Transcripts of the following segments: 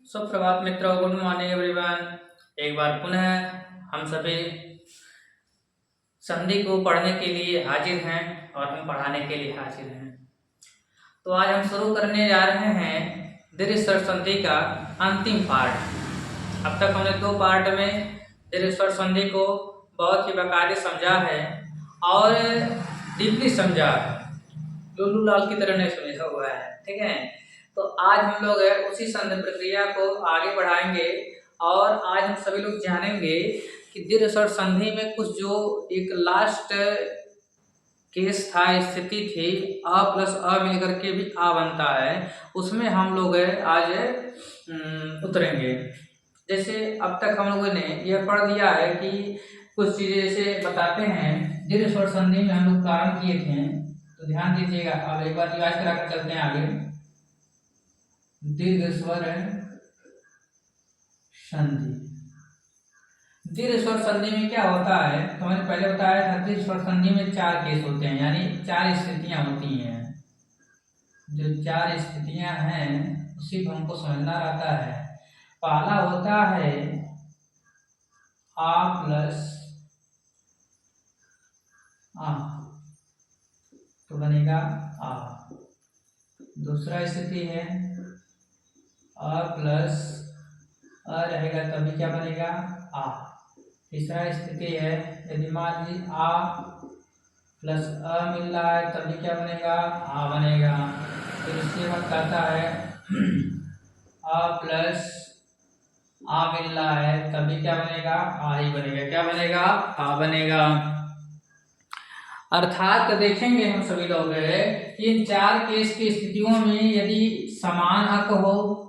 सुप्रभात मित्रों, good morning everyone. एक बार पुनः हम सभी संधि को पढ़ने के लिए हाजिर हैं और हम पढ़ाने के लिए हाजिर हैं। तो आज हम शुरू करने जा रहे हैं दीर्घ स्वर संधि का अंतिम पार्ट। अब तक हमने दो पार्ट में दीर्घ स्वर संधि को बहुत ही बाकायदे समझा है और डीपली समझा है, लुल्लू लाल की तरह नहीं समझा हुआ है। ठीक है, तो आज हम लोग उसी संधि प्रक्रिया को आगे बढ़ाएंगे और आज हम सभी लोग जानेंगे कि दीर्घ स्वर संधि में कुछ जो एक लास्ट केस था, स्थिति थी, अ प्लस अ मिलकर के भी आ बनता है, उसमें हम लोग आज उतरेंगे। जैसे अब तक हम लोगों ने यह पढ़ लिया है कि कुछ चीजें जैसे बताते हैं दीर्घ स्वर संधि में हम लोग प्रारंभ किए थे, तो ध्यान दीजिएगा। अब एक बार रिवाज कराकर चलते हैं आगे। दीर्घ स्वर संधि, दीर्घ स्वर संधि में क्या होता है तो मैंने पहले बताया था, दीर्घ स्वर संधि में चार केस होते हैं, यानी चार स्थितियां होती हैं। जो चार स्थितियां हैं उसी को हमको समझना रहता है। पहला होता है आ प्लस आ, तो बनेगा आ। दूसरा स्थिति है अ प्लस अ रहेगा तभी क्या बनेगा आ। तीसरा स्थिति है यदि मान लीजिए आ प्लस अ मिल रहा है तभी क्या बनेगा आ बनेगा। फिर उसके बाद कहता है आ प्लस आ मिल रहा है तभी क्या बनेगा आ ही बनेगा। क्या बनेगा आ बनेगा। अर्थात देखेंगे हम सभी लोग इन चार केस की स्थितियों में यदि समान अक हो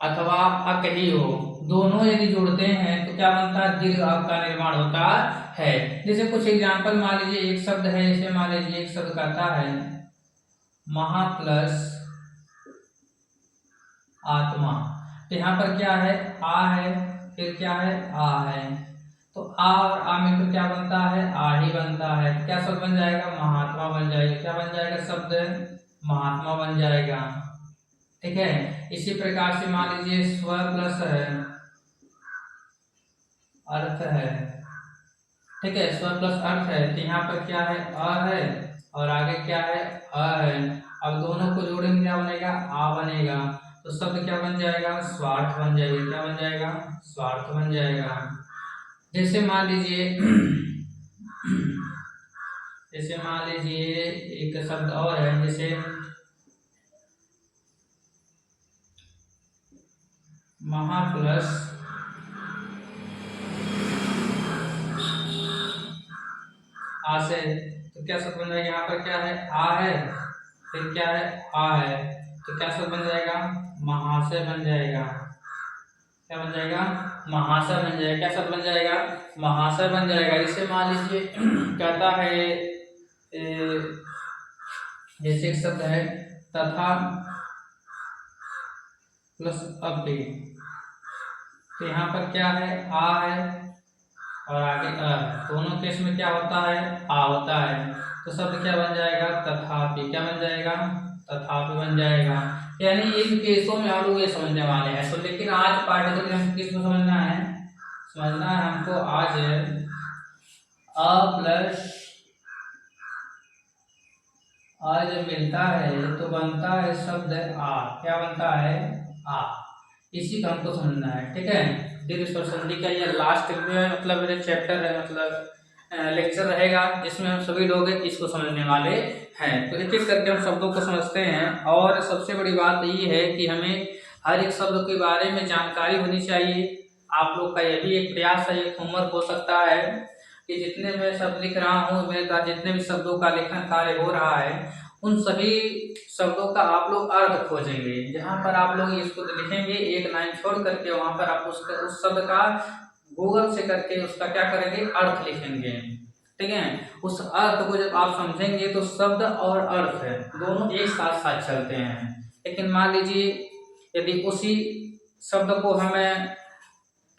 अथवा अक ही हो, दोनों यदि जोड़ते हैं तो क्या बनता है दीर्घ अक का निर्माण होता है। जैसे कुछ एग्जांपल मान लीजिए, एक शब्द है, जैसे मान लीजिए एक शब्द कहता है महा प्लस आत्मा, तो यहाँ पर क्या है आ है, फिर क्या है आ है, तो आ और आ मिलकर क्या बनता है आ ही बनता है। क्या शब्द बन जाएगा महात्मा बन जाएगा। क्या बन जाएगा शब्द महात्मा बन जाएगा। ठीक है, इसी प्रकार से मान लीजिए स्व प्लस है अर्थ है। ठीक है, स्व प्लस अर्थ है, तो यहाँ पर क्या है अ है और आगे क्या है अ है। अब दोनों को जोड़ेंगे क्या बनेगा आ बनेगा, तो शब्द क्या बन जाएगा स्वार्थ बन जाएगा। क्या बन जाएगा स्वार्थ बन जाएगा। जैसे मान लीजिए जैसे मान लीजिए एक शब्द और है, जैसे महा प्लस आ से, तो क्या शब्द बन जाएगा यहाँ पर क्या है आ है, फिर क्या है आ है, तो क्या शब्द बन जाएगा महाशय बन जाएगा। क्या बन जाएगा महाशय बन जाएगा। क्या शब्द बन जाएगा महाशय बन जाएगा। इसे मान लीजिए कहता है जैसे एक शब्द है तथा प्लस अपि, तो यहाँ पर क्या है आ है और आगे अ, दोनों केस में क्या होता है आ होता है, तो शब्द क्या बन जाएगा तथापि। क्या बन जाएगा तथापि बन जाएगा। यानी इन केसों में हम लोग ये समझने वाले हैं। तो लेकिन आज पाठ्यक्रम में किसको समझना है, समझना है हमको आज अ प्लस आ जब मिलता है तो बनता है शब्द आ। क्या बनता है आ, इसी का हमको समझना है। ठीक है, दीर्घ स्वर संधि का ये लास्ट में मतलब मेरे चैप्टर है, मतलब लेक्चर रहेगा जिसमें हम सभी लोग इसको समझने वाले हैं। तो एक एक करके हम शब्दों को समझते हैं। और सबसे बड़ी बात ये है कि हमें हर एक शब्द के बारे में जानकारी होनी चाहिए। आप लोग का यह भी एक प्रयास है, एक होमवर्क हो सकता है कि जितने मैं शब्द लिख रहा हूँ, मेरे द्वारा जितने भी शब्दों का लेखन कार्य हो रहा है, उन सभी शब्दों का आप लोग अर्थ खोजेंगे। जहाँ पर आप लोग इसको लिखेंगे एक लाइन छोड़ करके, वहां पर आप उस शब्द का गूगल से करके उसका क्या करेंगे अर्थ लिखेंगे। ठीक है, उस अर्थ को जब आप समझेंगे तो शब्द और अर्थ है दोनों एक साथ साथ चलते हैं। लेकिन मान लीजिए यदि उसी शब्द को हमें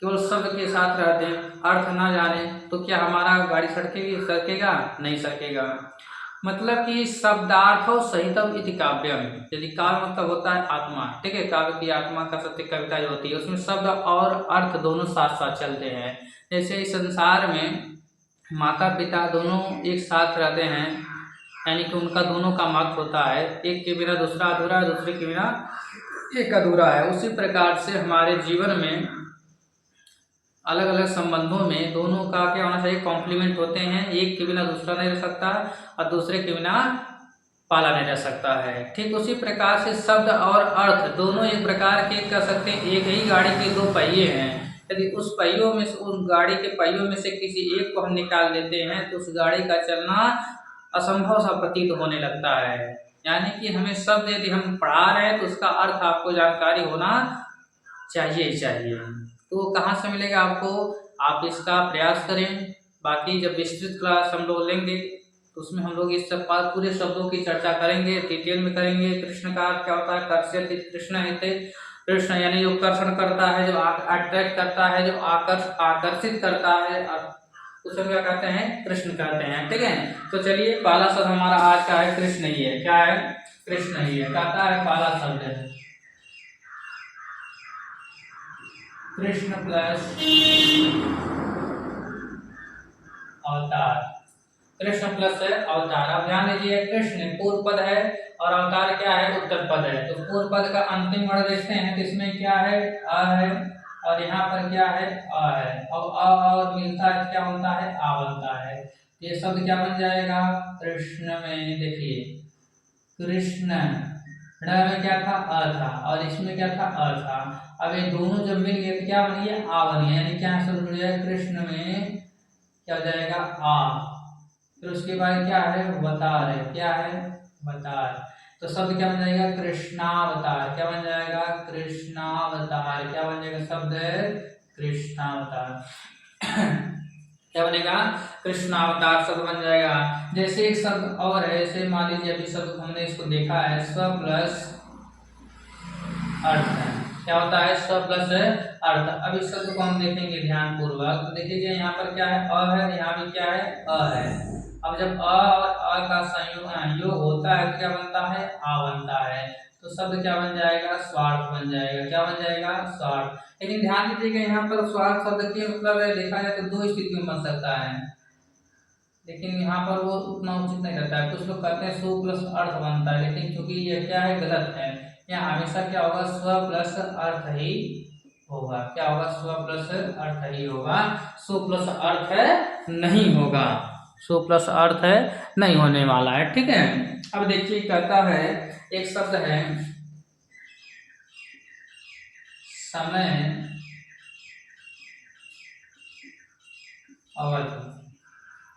केवल शब्द के साथ रहते अर्थ ना जाने, तो क्या हमारा गाड़ी सड़केगी सड़केगा नहीं सड़केगा। मतलब कि शब्दार्थो सहितम इति काव्यम। यदि काव्य मतलब होता है आत्मा, ठीक है, काव्य की आत्मा का सत्य कविता जो होती है उसमें शब्द और अर्थ दोनों साथ साथ चलते हैं। जैसे इस संसार में माता पिता दोनों एक साथ रहते हैं, यानी कि उनका दोनों का मत होता है, एक के बिना दूसरा अधूरा है, दूसरे के बिना एक अधूरा है। उसी प्रकार से हमारे जीवन में अलग अलग संबंधों में दोनों का क्या होना चाहिए, कॉम्प्लीमेंट होते हैं। एक के बिना दूसरा नहीं रह सकता और दूसरे के बिना पाला नहीं रह सकता है। ठीक उसी प्रकार से शब्द और अर्थ दोनों एक प्रकार के कह सकते हैं, एक ही गाड़ी के दो पहिए हैं। यदि उस पहियों में से, उस गाड़ी के पहियों में से किसी एक को हम निकाल देते हैं तो उस गाड़ी का चलना असंभव सा प्रतीत होने लगता है। यानी कि हमें शब्द यदि हम पढ़ा रहे हैं तो उसका अर्थ आपको जानकारी होना चाहिए चाहिए। तो वो कहाँ से मिलेगा आपको, आप इसका प्रयास करें। बाकी जब विस्तृत क्लास हम लोग लेंगे तो उसमें हम लोग इस सब पूरे शब्दों की चर्चा करेंगे, डिटेल में करेंगे। कृष्ण का अर्थ क्या होता है, कर्ष्यति कृष्ण हिते, कृष्ण यानी जो कर्षण करता है, जो अट्रैक्ट करता है, जो आकर्षित करता है, उसे क्या कहते हैं, कृष्ण कहते हैं। ठीक है, तो चलिए पहला शब्द हमारा आज का है कृष्ण ही है। क्या है, कृष्ण ही है, कहता है पहला शब्द है कृष्ण प्लस अवतार। कृष्ण प्लस अवतार। अब ध्यान दीजिए, कृष्ण पूर्व पद है और अवतार क्या है, उत्तर पद है। तो पूर्व पद का अंतिम वर्ण देखते हैं तो इसमें क्या है, अ है, और यहाँ पर क्या है, अ है। अब अ और मिलता है क्या बनता है, आ बनता है। ये शब्द क्या बन जाएगा, कृष्ण में देखिए, कृष्ण ण में क्या था, अ था, और इसमें क्या था, अ था। अब ये दोनों जब मिल गए तो क्या बन गया, आ बन गया। यानी क्या शब्द जुड़ जाएगा, कृष्ण में क्या हो जाएगा, आ। फिर उसके बाद क्या है, अवतार है। क्या है, अवतार। तो शब्द क्या बन जाएगा, कृष्णावतार। क्या बन जाएगा, कृष्णावतार। क्या बन जाएगा शब्द, कृष्णावतार। क्या बनेगा, कृष्णावतार शब्द बन जाएगा। जैसे एक शब्द और है, जैसे मान लीजिए अभी शब्द हमने इसको देखा है, स्व प्लस अर्थ है। क्या होता है, स्व प्लस अर्थ। अब इस शब्द को हम देखेंगे ध्यान पूर्वक। तो देखिए यहाँ पर क्या है, अ है, यहाँ भी क्या है, अ है। अब जब अ और अ का योग होता है तो क्या बनता है, आ बनता है। तो शब्द क्या बन जाएगा, स्वार्थ बन जाएगा। क्या बन जाएगा, स्वार्थ। लेकिन ध्यान दीजिएगा यहाँ पर स्वार्थ शब्द की मतलब देखा जाए तो दो स्थिति में बन सकता है, लेकिन यहाँ पर वो उतना उचित नहीं रहता है। कुछ लोग कहते हैं सु प्लस अर्थ बनता है, लेकिन क्योंकि ये क्या है, गलत है। यहाँ हमेशा क्या होगा, स्व प्लस अर्थ ही होगा। क्या होगा, स्व प्लस अर्थ ही होगा, सु प्लस अर्थ है नहीं होगा। सु प्लस अर्थ है नहीं होने वाला है। ठीक है, अब देखिए कहता है, एक शब्द है समय अवधि।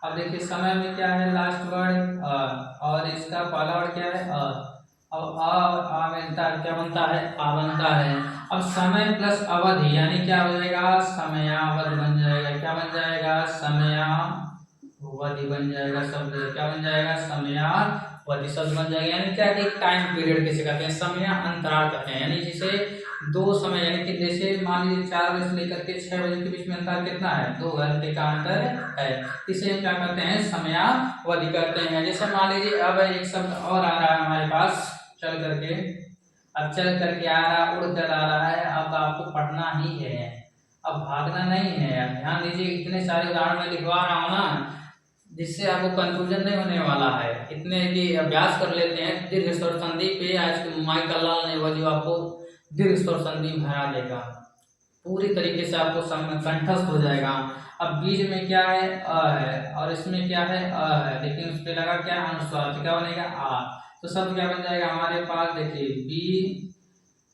अब देखिए समय में क्या है, लास्ट वर्ड अ, और इसका पहला वर्ड क्या है, अ। अब आ और आ मिलता है, क्या बनता है, आ बनता है। अब समय प्लस अवधि यानी क्या हो जाएगा, समयावधि बन जाएगा। क्या बन जाएगा, समयावधि बन जाएगा शब्द। क्या बन जाएगा, समयावधि शब्द बन जाएगा। यानी क्या, एक टाइम पीरियड किसे कहते हैं, समय अंतराल कहते हैं। यानी जिसे दो समय, यानी कि जैसे मान लीजिए 4 बजे से लेकर के 6 बजे के बीच में अंतर कितना है, 2 घंटे का अंतर है। इसे हम क्या कहते हैं, समयावधि कहते हैं। जैसे मान लीजिए अब एक शब्द और आ रहा है हमारे पास चल करके, अब चल करके आ रहा, उड़ कर आ रहा है। अब आपको पढ़ना ही है, अब भागना नहीं है। अब ध्यान दीजिए, इतने सारे उदाहरण मैं लिखवा रहा हूँ ना, जिससे आपको कंफ्यूजन नहीं होने वाला है। इतने की अभ्यास कर लेते हैं। दीर्घ स्वर संधि पे आज माई कल्लाल ने वो जो आपको दीर्घ स्वर संधि भरा देगा, पूरी तरीके से आपको कंठस्थ हो जाएगा। अब बीज में क्या है, अ है, और इसमें क्या है, अ है, लेकिन उस पे लगा क्या, अनुस्वार। तो क्या बनेगा, आ। तो शब्द क्या बन जाएगा हमारे पास, देखिए बी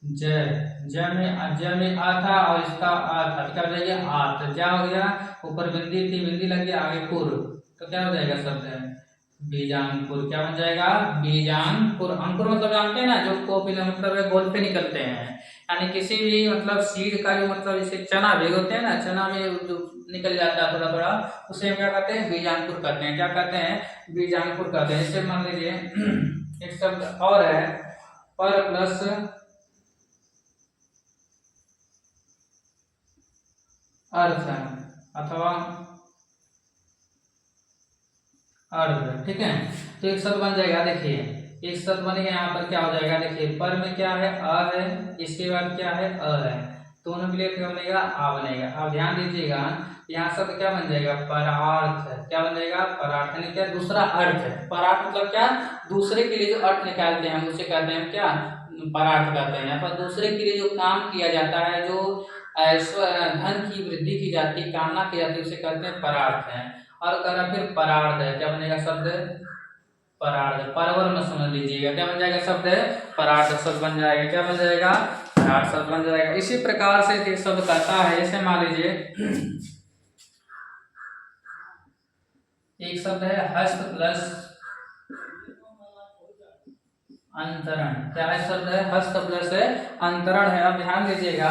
जय। जय में आ था और इसका आ था, तो क्या हो जाएगा, आ। तो जा हो गया, ऊपर बिंदी थी, बिंदी लग गया, आगे पुर। तो क्या हो जाएगा शब्द, बीजांकुर। क्या बन जाएगा, बीजांकुर। अंकुर मतलब जानते हैं ना, जो कोपिल मतलब है, गोल पे निकलते हैं। यानी किसी भी मतलब सीड का जो मतलब, जैसे चना भिगोते हैं ना, चना में जो निकल जाता है थोड़ा थोड़ा, उसे हम क्या कहते हैं, बीजांकुर कहते हैं। क्या कहते हैं, बीजांकुर कहते हैं। जैसे मान लीजिए एक शब्द और है, पर प्लस अर्थ अथवा अर्ध। ठीक है, तो एक शब्द बन जाएगा। देखिए एक शब्द बनेगा, यहाँ पर क्या हो जाएगा, देखिए पर में क्या है, अ है, इसके बाद क्या है, अ है, दोनों मिले क्या बनेगा, आ बनेगा। अब ध्यान दीजिएगा यहाँ शब्द क्या बन जाएगा, परार्थ। क्या बन जाएगा, परार्थ यानी क्या, दूसरा अर्थ है। परार्थ मतलब क्या, दूसरे के लिए जो अर्थ निकालते हैं हम उसे कहते हैं क्या, परार्थ कहते हैं। यहाँ पर दूसरे के लिए जो काम किया जाता है, जो धन की वृद्धि की जाती है, कामना की जाती है, उसे कहते हैं परार्थ है। और करा फिर परार्थ है, क्या बनेगा शब्द, परार्थ। परवर में समझ लीजिएगा, क्या बन जाएगा शब्द, परार्थ शब्द बन जाएगा। क्या बन जाएगा, परार्थ शब्द बन जाएगा। इसी प्रकार से एक शब्द कहता है, जैसे मान लीजिए एक शब्द है हस्त प्लस अंतरण। क्या है शब्द है, हस्त प्लस अंतरण है। अब ध्यान दीजिएगा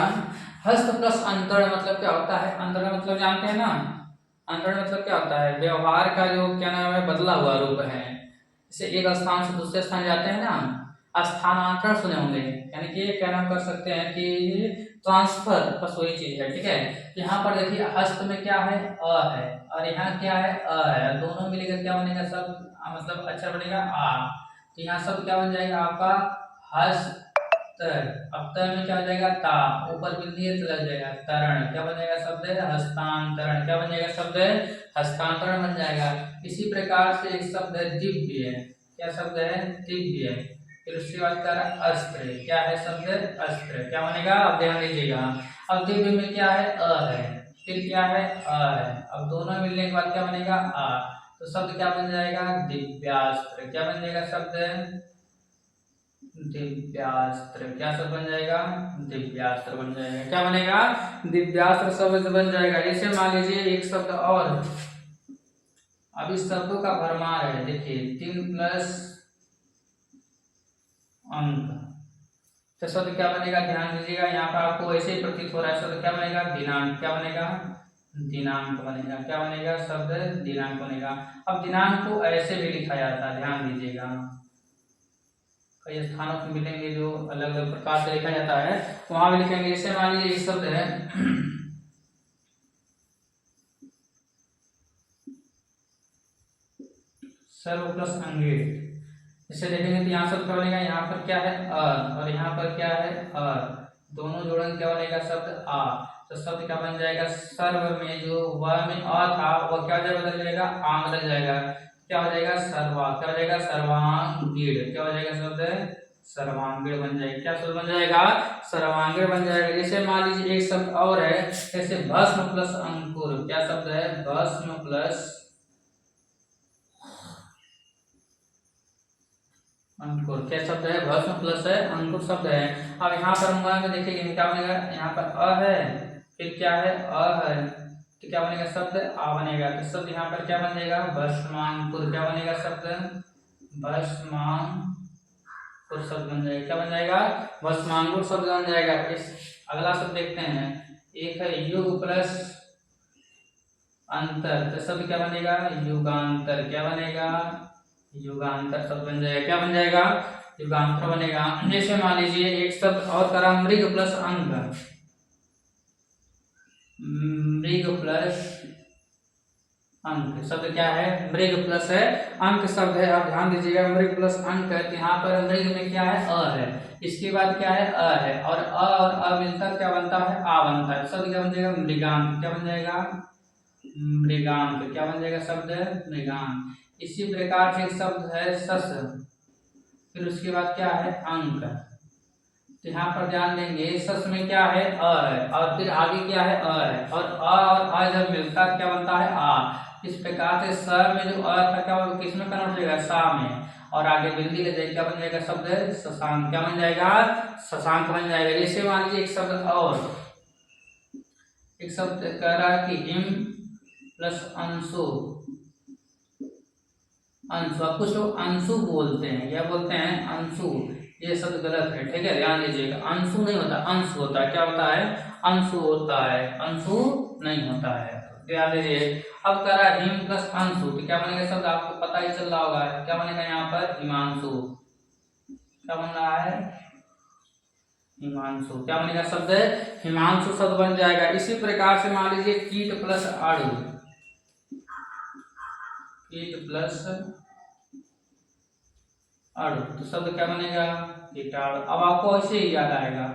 हस्त प्लस अंतरण मतलब क्या होता है, अंतरण मतलब जानते हैं ना, अंतरण मतलब क्या होता है, व्यवहार का जो क्या नाम है, बदला हुआ रूप है। जैसे एक स्थान से दूसरे स्थान जाते हैं ना, स्थानांतरण सुने होंगे, यानी कि क्या नाम कर सकते हैं कि ट्रांसफर, बस वही चीज है। ठीक है, यहाँ पर देखिए हस्त में क्या है, अ है, और यहाँ क्या है, अ है, दोनों मिलेकर क्या बनेगा शब्द, मतलब अक्षर बनेगा आ। तो यहाँ शब्द क्या बन जाएगा आपका, हस्त। अब तर में क्या हो जाएगा, ता, ऊपर बिंदी लग जाएगा, तरण। क्या बन जाएगा शब्द है, हस्तांतरण। क्या बन जाएगा शब्द है, हस्तांतरण बन जाएगा। इसी प्रकार से एक शब्द है दिव्य। क्या शब्द है, दिव्य। फिर उसके बाद क्या है, अस्त्र। क्या है शब्द, अस्त्र। क्या बनेगा, अब ध्यान दीजिएगा, अब दिव्य में क्या है, अ है, फिर क्या है, अ है, अब दोनों मिलने के बाद क्या बनेगा, आ। तो शब्द क्या बन जाएगा, दिव्यास्त्र। क्या बन जाएगा शब्द, दिव्यास्त्र। क्या शब्द बन जाएगा, दिव्यास्त्र बन जाएगा। क्या बनेगा, दिव्यास्त्र शब्द बन जाएगा। जैसे मान लीजिए एक शब्द और, अब इस शब्दों का भरमार है। देखिए 3 प्लस अंक, तो शब्द क्या बनेगा, ध्यान दीजिएगा, यहाँ पर आपको ऐसे ही प्रतीत हो रहा है, शब्द क्या बनेगा, दिनांक। क्या बनेगा, दिनांक बनेगा। क्या बनेगा शब्द, दिनांक बनेगा। अब दिनांक को ऐसे भी लिखा जाता है, ध्यान दीजिएगा, कई स्थानों पर मिलेंगे जो अलग अलग प्रकार से लिखा जाता है, वहां भी लिखेंगे। जैसे मान लीजिए एक शब्द है सर्व प्लस अंग्रेज। इसे देखेंगे तो यहाँ शब्द क्या बनेगा, यहाँ पर क्या है, अ, और यहाँ पर क्या है, अ, दोनों जोड़ेंगे क्या बनेगा शब्द, आ। तो शब्द क्या बन जाएगा, सर्व में जो व में अ था वह क्या बदल जाएगा, आ बदल जाएगा। क्या हो जाएगा, सर्वा। क्या हो जाएगा, सर्वांगीण। क्या हो जाएगा शब्द, सर्वांगीण बन जाएगा। क्या शब्द बन जाएगा, सर्वांगीण बन जाएगा। जैसे मान लीजिए एक शब्द और है, जैसे भस्म प्लस अंकुर। क्या शब्द है, भस्म प्लस अंकुर। क्या शब्द है, भस्म प्लस है अंकुर शब्द है। अब यहाँ पर हम में देखेंगे क्या बनेगा, यहाँ पर अ है, फिर क्या है, अ है, तो क्या बनेगा शब्द, आ बनेगा। तो शब्द यहाँ पर क्या बन जाएगा, भस्मांकुर। क्या बनेगा शब्द, भस्मांकुर शब्द बन जाएगा। क्या बन जाएगा, भस्मांकुर शब्द बन जाएगा। इस अगला शब्द देखते हैं, एक है युग प्लस अंतर, तो शब्द क्या बनेगा, युगांतर। क्या बनेगा, युगांतर शब्द बन जाएगा। क्या बन जाएगा, युगांतर बनेगा। जैसे मान लीजिए एक शब्द और करा, मृग प्लस अंक। मृग प्लस अंक शब्द क्या है, मृग प्लस है अंक शब्द है। आप ध्यान दीजिएगा, मृग प्लस अंक है, यहाँ पर मृग में क्या है, अ है, इसके बाद क्या है, अ है, और अ मिलकर क्या बनता है, आ बनता है। शब्द क्या बन जाएगा, मृगांक। क्या बन जाएगा, मृगांक। क्या बन जाएगा शब्द, मृगांक। इसी प्रकार से एक शब्द है सस, फिर उसके बाद क्या है, अंक। तो यहाँ पर ध्यान देंगे, सस में क्या है, अ है, और फिर आगे क्या है, अ है, और अ जब मिलता है क्या बनता है, आ। इस प्रकार से स में जो अ था क्या किस में कन्वर्ट हो जाएगा, सा में, और आगे बिंदी ले जाएगा, क्या बन जाएगा शब्द, शशांक। क्या बन जाएगा, शशांक बन जाएगा। जैसे मान लीजिए एक शब्द और, एक शब्द कह रहा है कि हिम प्लस अंशु। अंशु, अब कुछ लोग अंशु बोलते हैं, क्या बोलते हैं, अंशु। ये शब्द गलत है, ठीक है, ध्यान दीजिएगा, अंशु नहीं होता, अंश होता है। क्या होता है, अंशु होता है, अंशु नहीं होता है, ध्यान दीजिए। अब कह रहा है हिम प्लस अंशु, तो क्या बनेगा शब्द, आपको पता ही चल रहा होगा, क्या बनेगा यहाँ पर, हिमांशु। क्या बन रहा है, हिमांशु। क्या बनेगा शब्द, हिमांशु शब्द बन जाएगा। इसी प्रकार से मान लीजिए कीट प्लस आड़ू, कीट प्लस अणु, तो शब्द क्या बनेगा? कीटाणु। अब आपको ऐसे ही याद आएगा,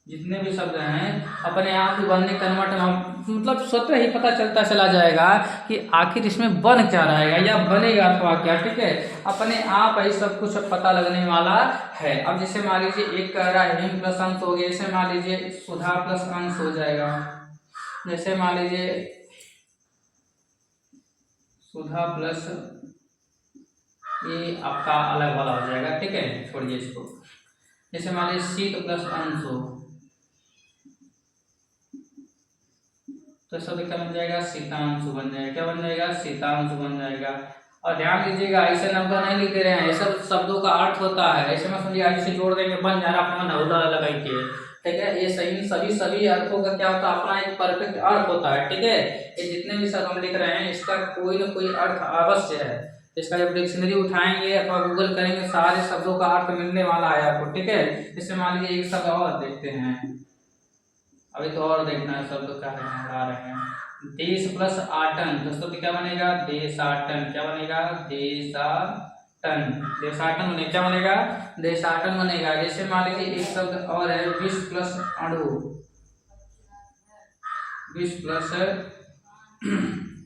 जितने भी शब्द हैं अपने आप ही बनने कन्वर्ट, मतलब स्वतः ही पता चलता चला जाएगा कि आखिर इसमें बन क्या रहेगा या बनेगा अथवा क्या। ठीक है, अपने आप ही सब कुछ पता लगने वाला है। अब जैसे मान लीजिए एक कह रहा है हिम प्लस अंश हो गया, जैसे मान लीजिए सुधा प्लस अंश हो जाएगा, जैसे मान लीजिए सुधा प्लस, ये आपका अलग वाला हो जाएगा। ठीक है, छोड़िए इसको। जैसे मान लीजिए शीत प्लस अंश हो, तो शब्द क्या बन जाएगा? शीतांशु बन जाएगा। क्या बन जाएगा? शीतांशु बन जाएगा। और ध्यान दीजिएगा, ऐसे नंबर नहीं लिख दे रहे हैं, ये सब शब्दों का अर्थ होता है। ऐसे में समझिए ऐसे जोड़ देंगे बन जा रहा अपना नवला लगाएंगे। ठीक है, ये सही सभी सभी अर्थों का क्या होता है? अपना एक परफेक्ट अर्थ होता है। ठीक है, ये जितने भी शब्द हम लिख रहे हैं इसका कोई ना कोई अर्थ अवश्य है। इसका जब डिक्शनरी उठाएंगे अथवा गूगल करेंगे सारे शब्दों का अर्थ मिलने वाला है आपको। ठीक है, जैसे मान लीजिए एक शब्द और देखते हैं, अभी तो और देखना है शब्द क्या है, आ रहे हैं। देश प्लस आटन, तो शब्द क्या बनेगा? देशाटन। क्या बनेगा? देशाटन। देशाटन बनेगा। क्या बनेगा? देशाटन बनेगा। जैसे मान लीजिए एक शब्द और है विष प्लस अणु, विष प्लस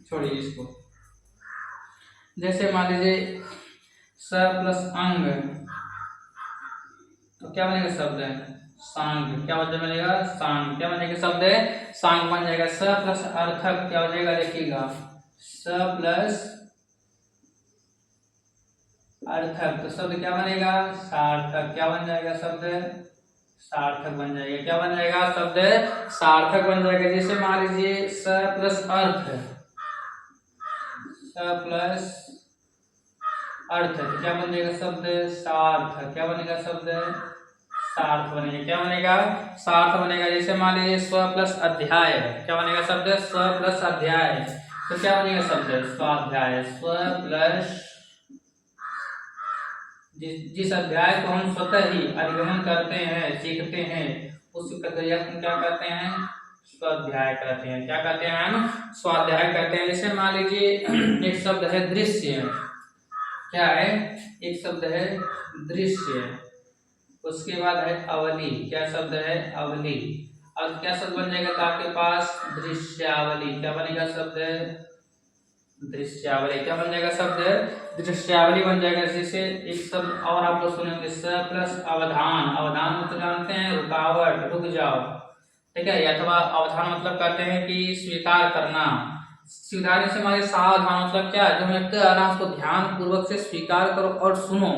छोड़िए इसको। जैसे मान लीजिए स प्लस अंग, तो क्या बनेगा? शब्द है सांग। क्या बनेगा? सांग। क्या बनेगा? शब्द है सांग बन जाएगा। स प्लस अर्थक क्या हो जाएगा? देखिएगा, स प्लस अर्थक, तो शब्द क्या बनेगा? सार्थक। क्या बन जाएगा? शब्द सार्थक बन जाएगा। क्या बन जाएगा? शब्द सार्थक बन जाएगा। जैसे मान लीजिए स प्लस अर्थ, स प्लस अर्थ, तो क्या बन जाएगा? शब्द सार्थक। क्या बनेगा? शब्द सार्थ बनेगा। क्या बनेगा? सार्थ बनेगा। जैसे मान लीजिए स्व प्लस अध्याय, क्या बनेगा? शब्द स्व प्लस अध्याय, तो क्या बनेगा? शब्द स्वाध्याय। स्व प्लस जिस अध्याय को हम स्वतः ही अधिगमन करते हैं, सीखते हैं, उस प्रक्रिया को क्या कहते हैं? स्वाध्याय कहते हैं। क्या कहते हैं? हम स्वाध्याय कहते हैं। जैसे मान लीजिए एक शब्द है दृश्य, क्या है? एक शब्द है दृश्य, उसके बाद है अवली। क्या शब्द है? अवली। अब क्या शब्द बन जाएगा आपके पास? दृश्यावली। क्या बनेगा? शब्द दृश्यावली। क्या बन जाएगा? शब्द दृश्यावली बन जाएगा। जैसे एक शब्द और आप लोग सुनेंगे स प्लस अवधान। अवधान मतलब जानते हैं रुकावट, रुक जाओ। ठीक है, अथवा अवधान मतलब कहते हैं कि स्वीकार करना। स्वीकार से हमारे सावधान मतलब क्या है? जो मैं कह रहा हूं उसको ध्यान पूर्वक से स्वीकार करो और सुनो।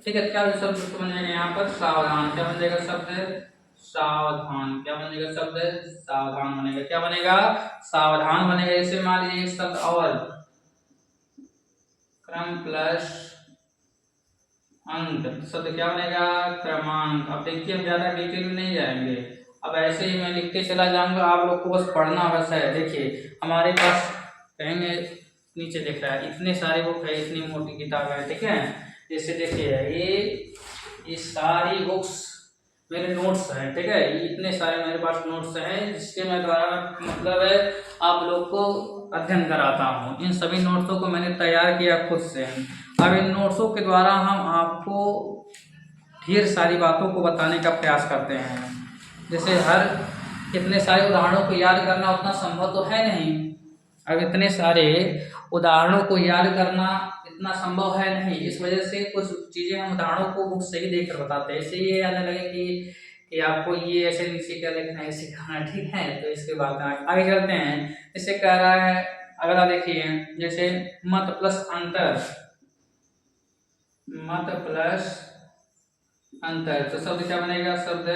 ठीक है, क्या शब्द बन जाएगा यहाँ पर? सावधान। क्या बन जाएगा? शब्द सावधान। क्या बनेगा? शब्द सावधान बनेगा। क्या बनेगा? सावधान बनेगा। जैसे मान लीजिए एक शब्द और क्रम प्लस अंक, शब्द क्या बनेगा? क्रमांक। अब देखिए हम ज्यादा डिटेल में नहीं जाएंगे, अब ऐसे ही मैं लिखते चला जाऊंगा, आप लोग को बस पढ़ना बस है। देखिए हमारे पास कहेंगे नीचे दिख रहा है इतने सारे बुक है, इतनी मोटी किताब है। ठीक है, जैसे देखिए ये सारी बुक्स मेरे नोट्स हैं। ठीक है, ये इतने सारे मेरे पास नोट्स हैं जिसके मैं द्वारा मतलब है आप लोग को अध्ययन कराता हूँ। इन सभी नोट्सों को मैंने तैयार किया खुद से। अब इन नोट्सों के द्वारा हम आपको ढेर सारी बातों को बताने का प्रयास करते हैं। जैसे हर इतने सारे उदाहरणों को याद करना उतना संभव तो है नहीं। अब इतने सारे उदाहरणों को याद करना इतना संभव है नहीं, इस वजह से कुछ चीज़ें हम उदाहरणों को बुक से ही देख कर बताते हैं। इससे ये याद लगे कि आपको ये ऐसे नीचे क्या लिखना है सिखाना। ठीक है, तो इसके बाद आगे चलते हैं। इससे कह रहा है अगला देखिए, जैसे मत प्लस अंतर, मत प्लस अंतर, तो शब्द क्या बनेगा? शब्द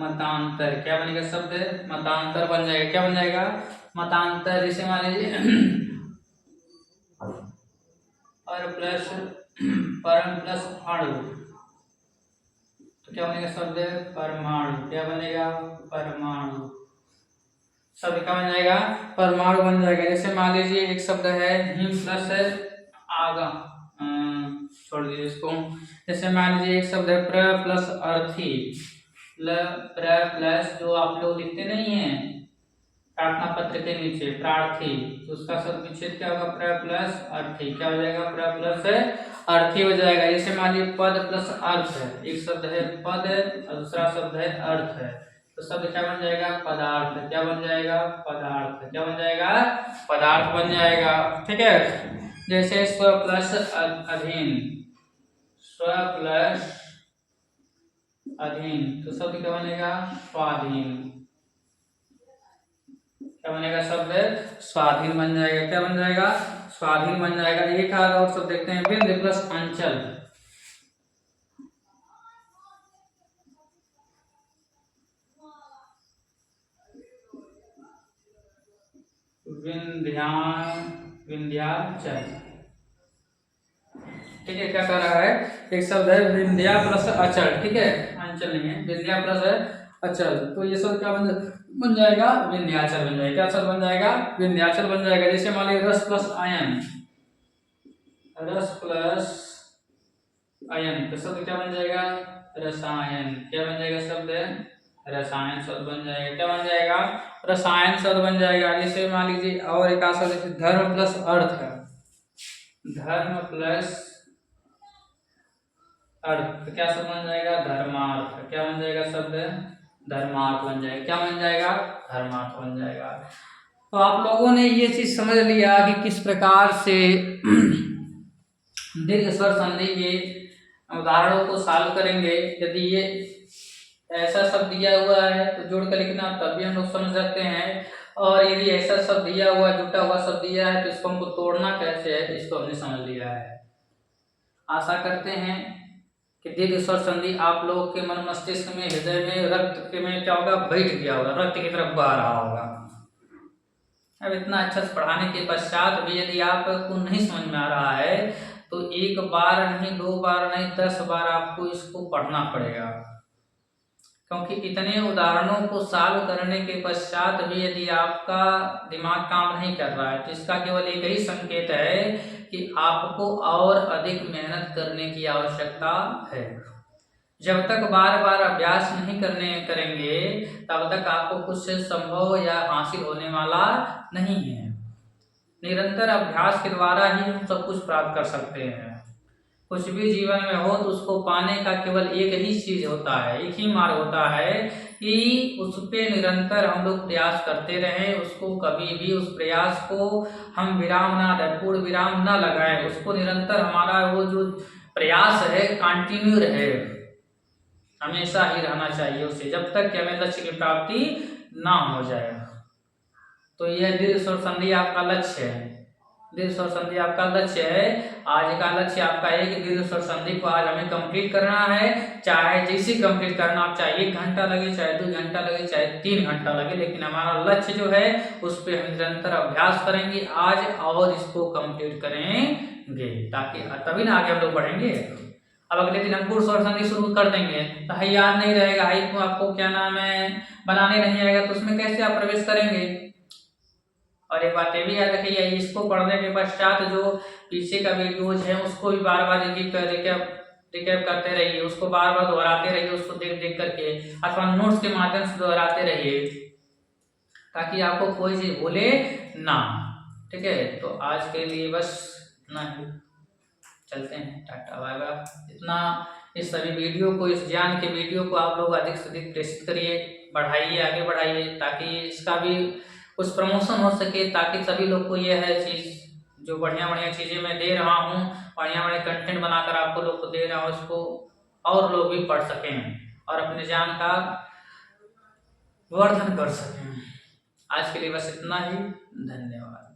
मतांतर। क्या बनेगा? शब्द मतांतर बन जाएगा। क्या बन जाएगा? मतांतर। जैसे मान लीजिए और प्लस परम प्लस अणु, तो क्या बनेगा? शब्द परमाणु। क्या बनेगा? परमाणु। शब्द क्या बन जाएगा? परमाणु बन जाएगा। जैसे मान लीजिए एक शब्द है हिम प्लस आगा, छोड़ दीजिए इसको। जैसे मान लीजिए एक शब्द है प्र प्लस अर्थी, प्र प्लस जो आप लोग लिखते नहीं है प्रार्थना पत्र के नीचे प्रार्थी, तो उसका शब्द विच्छेद क्या होगा? प्र प्लस अर्थी। क्या हो जाएगा? प्र प्लस अर्थी हो जाएगा। जैसे मान लीजिए पद प्लस अर्थ है, एक शब्द है पद और दूसरा शब्द है अर्थ है, तो शब्द क्या बन जाएगा? पदार्थ। क्या बन जाएगा? पदार्थ। क्या बन जाएगा? पदार्थ बन जाएगा। ठीक है। जैसे स्व प्लस अधीन, स्व प्लस अधीन, तो शब्द क्या बनेगा? स्वाधीन। क्या बनेगा? शब्द स्वाधीन बन जाएगा। क्या बन जाएगा? स्वाधीन बन जाएगा। एक आध और शब्द देखते हैं, विंध्य प्लस अंचल, विंध्याचल। ठीक है। क्या कर रहा है? एक शब्द है विंध्या प्लस अचल, ठीक है, अंचल नहीं है, विंध्या प्लस अचल, तो ये शब्द क्या बन जाएगा? विंध्याचल बन जाएगा। क्या शब्द बन जाएगा? विंध्याचल बन जाएगा। जैसे मान लीजिए रस प्लस आयन, रस प्लस आयन, तो शब्द क्या बन जाएगा? रसायन। क्या बन जाएगा? शब्द रसायन शब्द बन जाएगा। क्या बन जाएगा? रसायन शब्द बन जाएगा। जैसे मान लीजिए और एक शब्द, जैसे धर्म प्लस अर्थ है, धर्म प्लस अर्थ, तो क्या शब्द बन जाएगा? धर्मार्थ। क्या बन जाएगा? शब्द धर्मार्थ बन जाएगा। क्या बन जाएगा? धर्मार्थ बन जाएगा। तो आप लोगों ने ये चीज समझ लिया कि किस प्रकार से दीर्घ स्वर संधि के उदाहरणों को सॉल्व करेंगे। यदि ये ऐसा शब्द दिया हुआ है तो जोड़ कर लिखना, तभी हम लोग समझ सकते हैं। और यदि ऐसा शब्द दिया हुआ, जुटा हुआ शब्द दिया है, तो इसको हमको तोड़ना कैसे है, इसको हमने समझ लिया है। आशा करते हैं कि दीर्घ स्वर संधि आप लोगों के मन मस्तिष्क में, हृदय में, रक्त के में क्या होगा? बैठ गया होगा, रक्त की तरफ बह रहा होगा। अब इतना अच्छा से पढ़ाने के पश्चात भी यदि आपको नहीं समझ में आ रहा है तो एक बार नहीं, दो बार नहीं, 10 बार आपको इसको पढ़ना पड़ेगा, क्योंकि इतने उदाहरणों को सॉल्व करने के पश्चात भी यदि आपका दिमाग काम नहीं कर रहा है तो इसका केवल एक ही संकेत है कि आपको और अधिक मेहनत करने की आवश्यकता है। जब तक बार बार अभ्यास नहीं करेंगे तब तक आपको कुछ संभव या हासिल होने वाला नहीं है। निरंतर अभ्यास के द्वारा ही हम सब कुछ प्राप्त कर सकते हैं। कुछ भी जीवन में हो तो उसको पाने का केवल एक ही चीज होता है, एक ही मार्ग होता है कि उस पे निरंतर हम लोग प्रयास करते रहें। उसको कभी भी, उस प्रयास को हम विराम ना दें, पूर्ण विराम ना लगाएं। उसको निरंतर हमारा वो जो प्रयास है कंटिन्यू रहे, हमेशा ही रहना चाहिए उसे, जब तक कि हमें लक्ष्य की प्राप्ति ना हो जाए। तो यह दीर्घ स्वर संधि आपका लक्ष्य है। दीर्घ स्वर संधि आपका लक्ष्य है। आज का लक्ष्य आपका है कि दीर्घ स्वर संधि को आज हमें कंप्लीट करना है। चाहे जैसे कंप्लीट करना, आप चाहे 1 घंटा लगे, चाहे 2 घंटा लगे, चाहे 3 घंटा लगे, लेकिन हमारा लक्ष्य जो है उस पर हम निरंतर अभ्यास करेंगे आज और इसको कंप्लीट करेंगे, ताकि तभी ना आगे हम लोग बढ़ेंगे। अब अगले दिन हम पूर्ण स्वर संधि शुरू कर देंगे तो हाई याद नहीं रहेगा, हाई को आपको क्या नाम है बनाने नहीं आएगा, तो उसमें कैसे आप प्रवेश करेंगे। और एक बात ये भी याद रखिए, इसको पढ़ने के पश्चात जो पीछे का वीडियोज है उसको भी बार बार रिकैप करते रहिए, उसको बार बार दोहराते रहिए, उसको देख देख करके अथवा नोट्स के माध्यम से दोहराते रहिए, ताकि आपको कोई चीज भूले ना। ठीक है। तो आज के लिए बस इतना ही, चलते हैं, टाटा बाय बाय। इतना इस सभी वीडियो को, इस ज्ञान के वीडियो को आप लोग अधिक से अधिक प्रेषित करिए, बढ़ाइए, आगे बढ़ाइए, ताकि इसका भी कुछ प्रमोशन हो सके, ताकि सभी लोग को यह है चीज़, जो बढ़िया बढ़िया चीज़ें मैं दे रहा हूँ, बढ़िया बढ़िया कंटेंट बनाकर आपको लोग को दे रहा हूँ, उसको और लोग भी पढ़ सकें और अपने ज्ञान का वर्धन कर सकें। आज के लिए बस इतना ही, धन्यवाद।